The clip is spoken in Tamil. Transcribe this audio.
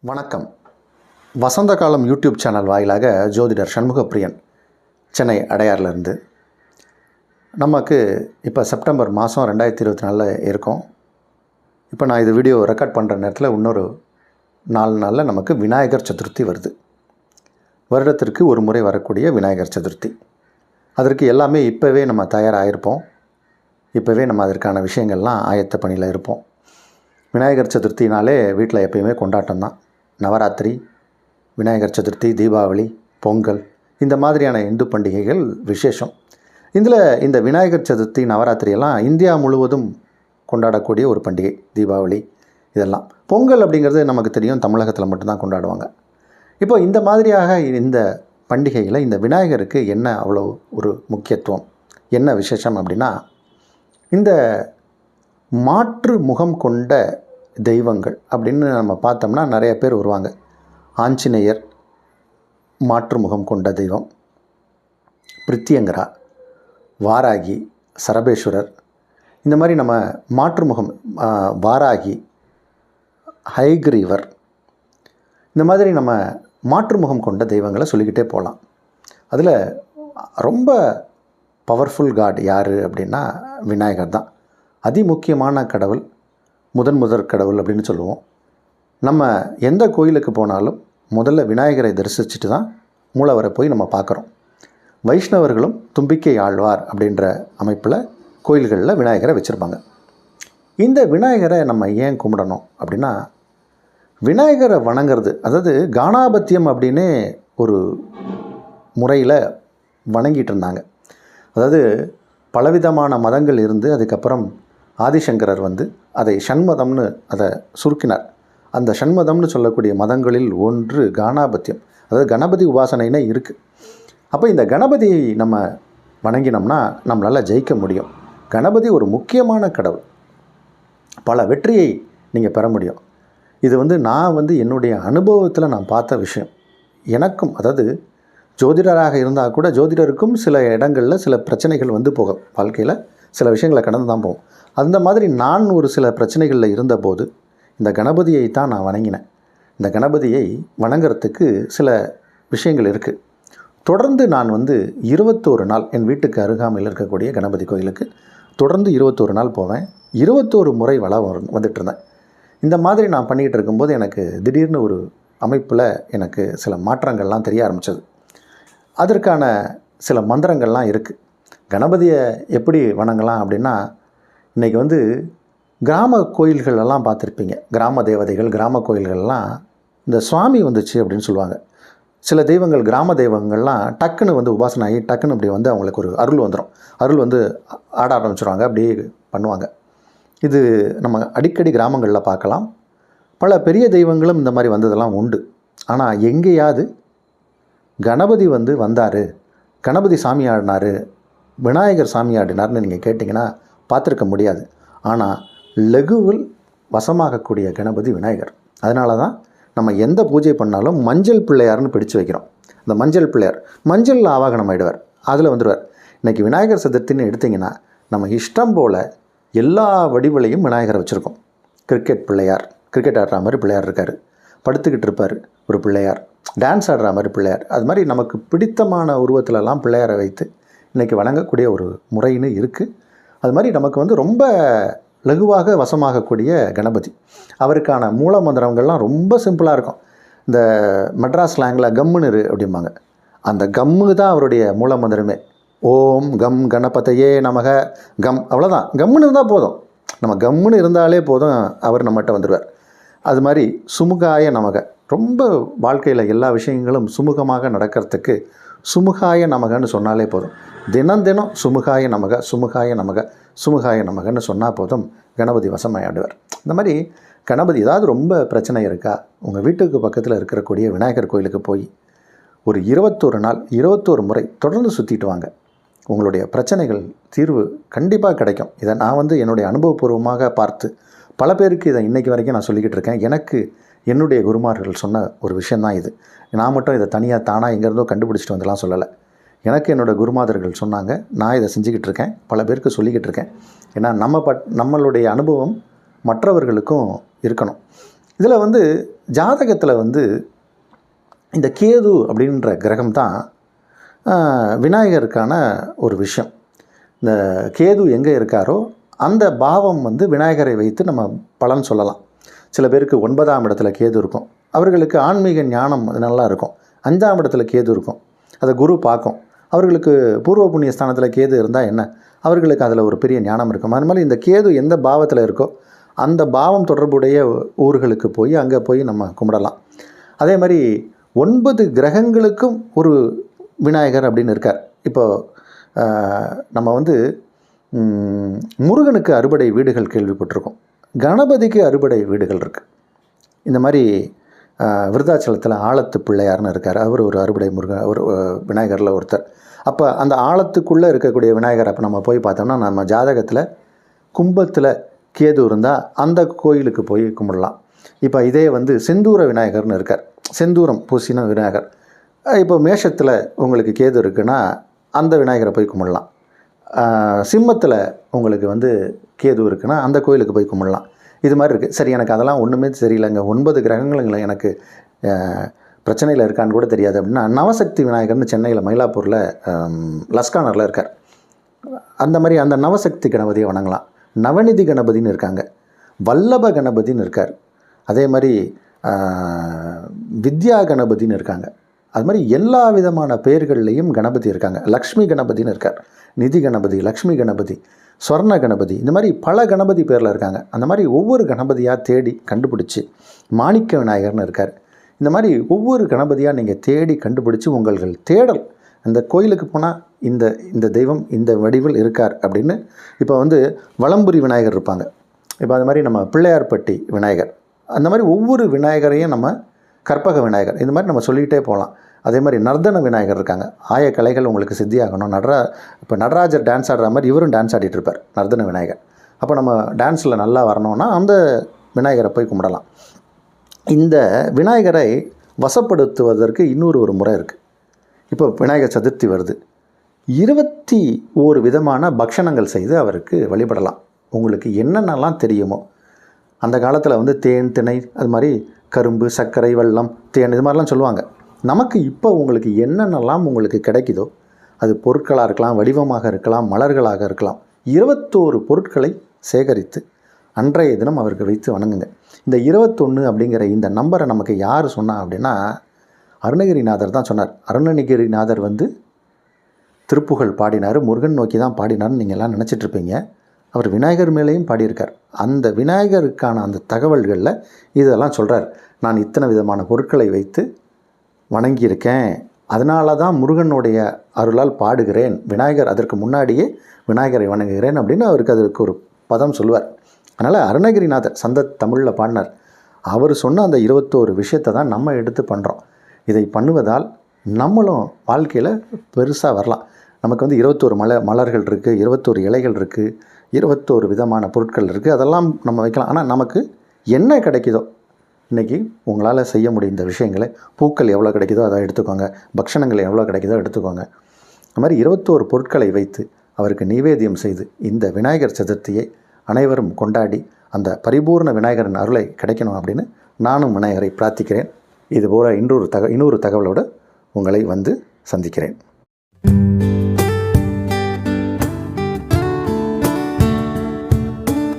வணக்கம். வசந்த காலம் யூடியூப் சேனல் வாயிலாக ஜோதிடர் சண்முகப்பிரியன், சென்னை அடையாறிலிருந்து. நமக்கு இப்போ செப்டம்பர் மாதம் 2024 இருக்கோம். இப்போ நான் இது வீடியோ ரெக்கார்ட் பண்ணுற நேரத்தில் இன்னொரு 4 நாளில் நமக்கு விநாயகர் சதுர்த்தி வருது. வருடத்திற்கு ஒரு முறை வரக்கூடிய விநாயகர் சதுர்த்தி. அதற்கு எல்லாமே இப்போவே நம்ம தயாராகிருப்போம். இப்போவே நம்ம அதற்கான விஷயங்கள்லாம் ஆயத்த பணியில் இருப்போம். விநாயகர் சதுர்த்தினாலே வீட்டில் எப்பயுமே கொண்டாட்டம் தான். நவராத்திரி, விநாயகர் சதுர்த்தி, தீபாவளி, பொங்கல், இந்த மாதிரியான இந்து பண்டிகைகள் விசேஷம். இந்த விநாயகர் சதுர்த்தி, நவராத்திரியெல்லாம் இந்தியா முழுவதும் கொண்டாடக்கூடிய ஒரு பண்டிகை. தீபாவளி இதெல்லாம். பொங்கல் அப்படிங்கிறது நமக்கு தெரியும், தமிழகத்தில் மட்டும்தான் கொண்டாடுவாங்க. இப்போ இந்த மாதிரியாக இந்த பண்டிகையில் இந்த விநாயகருக்கு என்ன அவ்வளோ ஒரு முக்கியத்துவம், என்ன விசேஷம் அப்படின்னா, இந்த மாற்று முகம் கொண்ட தெய்வங்கள் அப்படின்னு நம்ம பார்த்தோம்னா நிறைய பேர் வருவாங்க. ஆஞ்சநேயர் மாற்று முகம் கொண்ட தெய்வம், பிரித்தியங்கரா, வாராகி, சரபேஸ்வரர், இந்த மாதிரி நம்ம மாற்றுமுகம், வாராகி, ஹைகிரீவர், இந்த மாதிரி நம்ம மாற்றுமுகம் கொண்ட தெய்வங்களை சொல்லிக்கிட்டே போகலாம். அதில் ரொம்ப பவர்ஃபுல் காட் யார் அப்படின்னா விநாயகர் தான். அதிமுக்கியமான கடவுள், முதற் கடவுள் அப்படின்னு சொல்லுவோம். நம்ம எந்த கோயிலுக்கு போனாலும் முதல்ல விநாயகரை தரிசிச்சுட்டு தான் மூலவரை போய் நம்ம பார்க்குறோம். வைஷ்ணவர்களும் தும்பிக்கை ஆழ்வார் அப்படின்ற அமைப்பில் கோயில்களில் விநாயகரை வச்சுருப்பாங்க. இந்த விநாயகரை நம்ம ஏன் கும்பிடணும் அப்படின்னா, விநாயகரை வணங்கிறது, அதாவது காணாபத்தியம் அப்படின்னே ஒரு முறையில் வணங்கிட்டு இருந்தாங்க. அதாவது பலவிதமான மதங்கள் இருந்து அதுக்கப்புறம் ஆதிசங்கரர் அதை ஷண்மதம்னு அதை சுருக்கினார். அந்த ஷண்மதம்னு சொல்லக்கூடிய மதங்களில் ஒன்று காணாபத்தியம், அதாவது கணபதி உபாசனைனே இருக்குது. அப்போ இந்த கணபதியை நம்ம வணங்கினோம்னா நம்மளால் ஜெயிக்க முடியும். கணபதி ஒரு முக்கியமான கடவுள். பல வெற்றியை நீங்கள் பெற முடியும். இது நான் என்னுடைய அனுபவத்தில் நான் பார்த்த விஷயம். எனக்கும், அதாவது ஜோதிடராக இருந்தால் கூட ஜோதிடருக்கும் சில இடங்களில் சில பிரச்சனைகள் போகும். வாழ்க்கையில் சில விஷயங்களை கடந்து தான் போகும். அந்த மாதிரி நான் ஒரு சில பிரச்சனைகளில் இருந்தபோது இந்த கணபதியை தான் நான் வணங்கினேன். இந்த கணபதியை வணங்குறதுக்கு சில விஷயங்கள் இருக்குது. தொடர்ந்து நான் 21 நாள் என் வீட்டுக்கு அருகாமையில் இருக்கக்கூடிய கணபதி கோயிலுக்கு தொடர்ந்து 21 நாள் போவேன். 21 முறை வந்துட்டு இருந்தேன். இந்த மாதிரி நான் பண்ணிக்கிட்டு இருக்கும்போது எனக்கு திடீர்னு ஒரு அமைப்பில் எனக்கு சில மாற்றங்கள்லாம் தெரிய ஆரம்பித்தது. அதற்கான சில மந்திரங்கள்லாம் இருக்குது. கணபதியை எப்படி வணங்கலாம் அப்படின்னா, இன்றைக்கி கிராம கோயில்களெல்லாம் பார்த்துருப்பீங்க. கிராம தேவதைகள், கிராம கோயில்கள்லாம் இந்த சுவாமி வந்துச்சு அப்படின்னு சொல்லுவாங்க. சில தெய்வங்கள், கிராம தெய்வங்கள்லாம் டக்குன்னு உபாசனை ஆகி டக்குன்னு அப்படி அவங்களுக்கு ஒரு அருள் வந்துடும். அருள் ஆட ஆரம்பிச்சிடுவாங்க, அப்படியே பண்ணுவாங்க. இது நம்ம அடிக்கடி கிராமங்களில் பார்க்கலாம். பல பெரிய தெய்வங்களும் இந்த மாதிரி வந்ததெல்லாம் உண்டு. ஆனால் எங்கேயாவது கணபதி வந்தார், கணபதி சாமி ஆடினார், விநாயகர் சாமி ஆடினார்னு நீங்கள் கேட்டிங்கன்னா பார்த்துருக்க முடியாது. ஆனால் லகுவில் வசமாகக்கூடிய கணபதி விநாயகர். அதனால தான் நம்ம எந்த பூஜை பண்ணாலும் மஞ்சள் பிள்ளையார்னு பிடிச்சு வைக்கிறோம். இந்த மஞ்சள் பிள்ளையார் மஞ்சளில் ஆவாகனம் ஆகிடுவார், அதில் வந்துடுவார். இன்றைக்கி விநாயகர் சதுர்த்தின்னு எடுத்திங்கன்னா நம்ம இஷ்டம் போல் எல்லா வடிவிலையும் விநாயகரை வச்சுருக்கோம். கிரிக்கெட் பிள்ளையார், கிரிக்கெட் ஆடுற மாதிரி பிள்ளையார் இருக்கார். படுத்துக்கிட்டு இருப்பார் ஒரு பிள்ளையார். டான்ஸ் ஆடுற மாதிரி பிள்ளையார். அது மாதிரி நமக்கு பிடித்தமான உருவத்திலலாம் பிள்ளையாரை வைத்து இன்றைக்கி வணங்கக்கூடிய ஒரு முறைன்னு இருக்குது. அது மாதிரி நமக்கு ரொம்ப லகுவாக வசமாகக்கூடிய கணபதி. அவருக்கான மூல மந்திரங்கள்லாம் ரொம்ப சிம்பிளாக இருக்கும். இந்த மெட்ராஸ் ஸ்லாங்கில் கம்முன்னு இரு அப்படிம்பாங்க. அந்த கம்மு தான் அவருடைய மூல மந்திரமே. ஓம் கம் கணபதையே நமக கம், அவ்வளோதான். கம்முன்னு இருந்தால் போதும். நம்ம கம்முன்னு இருந்தாலே போதும், அவர் நம்மகிட்ட வந்துடுவார். அது மாதிரி சுமுகாய நமக. ரொம்ப வாழ்க்கையில் எல்லா விஷயங்களும் சுமூகமாக நடக்கிறதுக்கு சுமுகாய நமகன்னு சொன்னாலே போதும். தினம் சுமுகாய நமக, சுமுகாய நமக, சுமுகாய நமகன்னு சொன்னால் போதும், கணபதி வசமாயாடுவார். இந்த மாதிரி கணபதி ஏதாவது ரொம்ப பிரச்சனை இருக்கா, உங்கள் வீட்டுக்கு பக்கத்தில் இருக்கக்கூடிய விநாயகர் கோயிலுக்கு போய் ஒரு 21 நாள் 21 முறை தொடர்ந்து சுற்றிட்டு வாங்க. உங்களுடைய பிரச்சனைகள் தீர்வு கண்டிப்பாக கிடைக்கும். இதை நான் என்னுடைய அனுபவபூர்வமாக பார்த்து பல பேருக்கு இதை இன்றைக்கி வரைக்கும் நான் சொல்லிக்கிட்டு இருக்கேன். எனக்கு என்னுடைய குருமார்கள் சொன்ன ஒரு விஷயந்தான் இது. நான் மட்டும் இதை தனியாக தானாக எங்கேருந்தோ கண்டுபிடிச்சிட்டு வந்துலாம் சொல்லலை. எனக்கு என்னோடய குருமாதர்கள் சொன்னாங்க. நான் இதை செஞ்சுக்கிட்டு இருக்கேன், பல பேருக்கு சொல்லிக்கிட்டு இருக்கேன். ஏன்னா நம்மளுடைய அனுபவம் மற்றவர்களுக்கும் இருக்கணும். இதில் ஜாதகத்தில் வந்து இந்த கேது அப்படின்ற கிரகம் தான் விநாயகருக்கான ஒரு விஷயம். இந்த கேது எங்கே இருக்காரோ அந்த பாவம் வந்து விநாயகரை வைத்து நம்ம பலன் சொல்லலாம். சில பேருக்கு 9ஆம் இடத்துல கேது இருக்கும், அவர்களுக்கு ஆன்மீக ஞானம் நல்லா இருக்கும். 5ஆம் இடத்துல கேது இருக்கும், அதை குரு பார்க்கும், அவர்களுக்கு பூர்வ புண்ணிய ஸ்தானத்தில் கேது இருந்தால் என்ன, அவர்களுக்கு அதில் ஒரு பெரிய ஞானம் இருக்கும். அது மாதிரி இந்த கேது எந்த பாவத்தில் இருக்கோ அந்த பாவம் தொடர்புடைய ஊர்களுக்கு போய் அங்கே போய் நம்ம கும்பிடலாம். அதே மாதிரி 9 கிரகங்களுக்கும் ஒரு விநாயகர் அப்படின்னு இருக்கார். இப்போது நம்ம வந்து முருகனுக்கு அறுபடை வீடுகள் கேள்விப்பட்டிருக்கோம், கணபதிக்கு அறுபடை வீடுகள் இருக்குது. இந்த மாதிரி விருத்தாச்சலத்தில் ஆலத்து பிள்ளையார்னு இருக்கார், அவர் ஒரு அறுபடை ஒரு விநாயகரில் ஒருத்தர். அப்போ அந்த ஆலத்துக்குள்ளே இருக்கக்கூடிய விநாயகர் அப்போ நம்ம போய் பார்த்தோம்னா நம்ம ஜாதகத்தில் கும்பத்தில் கேது இருந்தால் அந்த கோயிலுக்கு போய் கும்பிடலாம். இப்போ இதே வந்து செந்தூர விநாயகர்னு இருக்கார், செந்தூரம் பூசின விநாயகர். இப்போ மேஷத்தில் உங்களுக்கு கேது இருக்குன்னா அந்த விநாயகரை போய் கும்பிடலாம். சிம்மத்தில் உங்களுக்கு வந்து கேது இருக்குன்னா அந்த கோயிலுக்கு போய் கும்பிடலாம். இது மாதிரி இருக்குது. சரி, எனக்கு அதெல்லாம் ஒன்றுமே தெரியலைங்க, 9 கிரகங்களுங்களை எனக்கு பிரச்சனையில் இருக்கான்னு கூட தெரியாது அப்படின்னா நவசக்தி விநாயகர்னு சென்னையில் மயிலாப்பூரில் லஸ்கானரில் இருக்கார். அந்த மாதிரி அந்த நவசக்தி கணபதியை வணங்கலாம். நவநிதி கணபதின்னு இருக்காங்க, வல்லப கணபதின்னு இருக்கார், அதே மாதிரி வித்யா கணபதின்னு இருக்காங்க. அது மாதிரி எல்லா விதமான பெயர்கள்லேயும் கணபதி இருக்காங்க. லக்ஷ்மி கணபதின்னு இருக்கார், நிதி கணபதி, லக்ஷ்மி கணபதி, ஸ்வர்ண கணபதி, இந்த மாதிரி பல கணபதி பேரில் இருக்காங்க. அந்த மாதிரி ஒவ்வொரு கணபதியாக தேடி கண்டுபிடிச்சி மாணிக்க விநாயகர்னு இருக்கார். இந்த மாதிரி ஒவ்வொரு கணபதியாக நீங்கள் தேடி கண்டுபிடிச்சி உங்கள் தேடல் அந்த கோயிலுக்கு போனால் இந்த தெய்வம் இந்த வடிவில் இருக்கார் அப்படின்னு. இப்போ வந்து வலம்புரி விநாயகர் இருப்பாங்க, இப்போ அது மாதிரி நம்ம பிள்ளையார்பட்டி விநாயகர், அந்த மாதிரி ஒவ்வொரு விநாயகரையும் நம்ம கற்பக விநாயகர், இந்த மாதிரி நம்ம சொல்லிகிட்டே போகலாம். அதே மாதிரி நர்தன விநாயகர் இருக்காங்க, ஆய கலைகள் உங்களுக்கு சித்தியாகணும். இப்போ நடராஜர் டான்ஸ் ஆடுற மாதிரி இவரும் டான்ஸ் ஆடிட்டு இருப்பார், நர்தன விநாயகர். அப்போ நம்ம டான்ஸில் நல்லா வரணும்னா அந்த விநாயகரை போய் கும்பிடலாம். இந்த விநாயகரை வசப்படுத்துவதற்கு இன்னொரு முறை இருக்குது. இப்போ விநாயகர் சதுர்த்தி வருது, 21 விதமான பக்ஷணங்கள் செய்து அவருக்கு வழிபடலாம். உங்களுக்கு என்னென்னலாம் தெரியுமோ அந்த காலத்தில் வந்து தேன், திணை, அது மாதிரி கரும்பு, சர்க்கரை, வெல்லம், தேன், இது மாதிரிலாம் சொல்லுவாங்க. நமக்கு இப்போ உங்களுக்கு என்னென்னலாம் உங்களுக்கு கிடைக்குதோ, அது பொருட்களாக இருக்கலாம், வடிவமாக இருக்கலாம், மலர்களாக இருக்கலாம், 21 பொருட்களை சேகரித்து அன்றைய தினம் அவருக்கு வைத்து வணங்குங்க. இந்த 21 அப்படிங்கிற இந்த நம்பரை நமக்கு யார் சொன்னா அப்படின்னா அருணகிரிநாதர் தான் சொன்னார். அருணகிரிநாதர் வந்து திருப்புகழ் பாடினார், முருகன் நோக்கி தான் பாடினார்னு நீங்கள் எல்லாம் நினச்சிட்ருப்பீங்க. அவர் விநாயகர் மேலேயும் பாடியிருக்கார். அந்த விநாயகருக்கான அந்த தகவல்களில் இதெல்லாம் சொல்கிறார். நான் இத்தனை விதமான பொருட்களை வைத்து வணங்கியிருக்கேன், அதனால தான் முருகனுடைய அருளால் பாடுகிறேன், விநாயகர் அதற்கு முன்னாடியே விநாயகரை வணங்குகிறேன் அப்படின்னு அவருக்கு அதற்கு ஒரு பதம் சொல்லுவார். அதனால் அருணகிரிநாதர் சந்த தமிழில் பாடினார். அவர் சொன்ன அந்த 21 விஷயத்தை தான் நம்ம எடுத்து பண்ணுறோம். இதை பண்ணுவதால் நம்மளும் வாழ்க்கையில் பெருசாக வரலாம். நமக்கு வந்து 21 மலர்கள் இருக்குது, 21 இலைகள் இருக்குது, 21 விதமான பொருட்கள் இருக்குது, அதெல்லாம் நம்ம வைக்கலாம். ஆனால் நமக்கு என்ன கிடைக்குதோ, இன்றைக்கி உங்களால் செய்ய முடியும் இந்த விஷயங்களை, பூக்கள் எவ்வளோ கிடைக்குதோ அதை எடுத்துக்கோங்க, பக்ஷணங்கள் எவ்வளோ கிடைக்குதோ எடுத்துக்கோங்க. அது மாதிரி 21 பொருட்களை வைத்து அவருக்கு நைவேத்தியம் செய்து இந்த விநாயகர் சதுர்த்தியை அனைவரும் கொண்டாடி அந்த பரிபூர்ண விநாயகரின் அருளை கிடைக்கணும் அப்படின்னு நானும் விநாயகரை பிரார்த்திக்கிறேன். இதுபோல் இன்னொரு தகவலோடு உங்களை வந்து சந்திக்கிறேன்.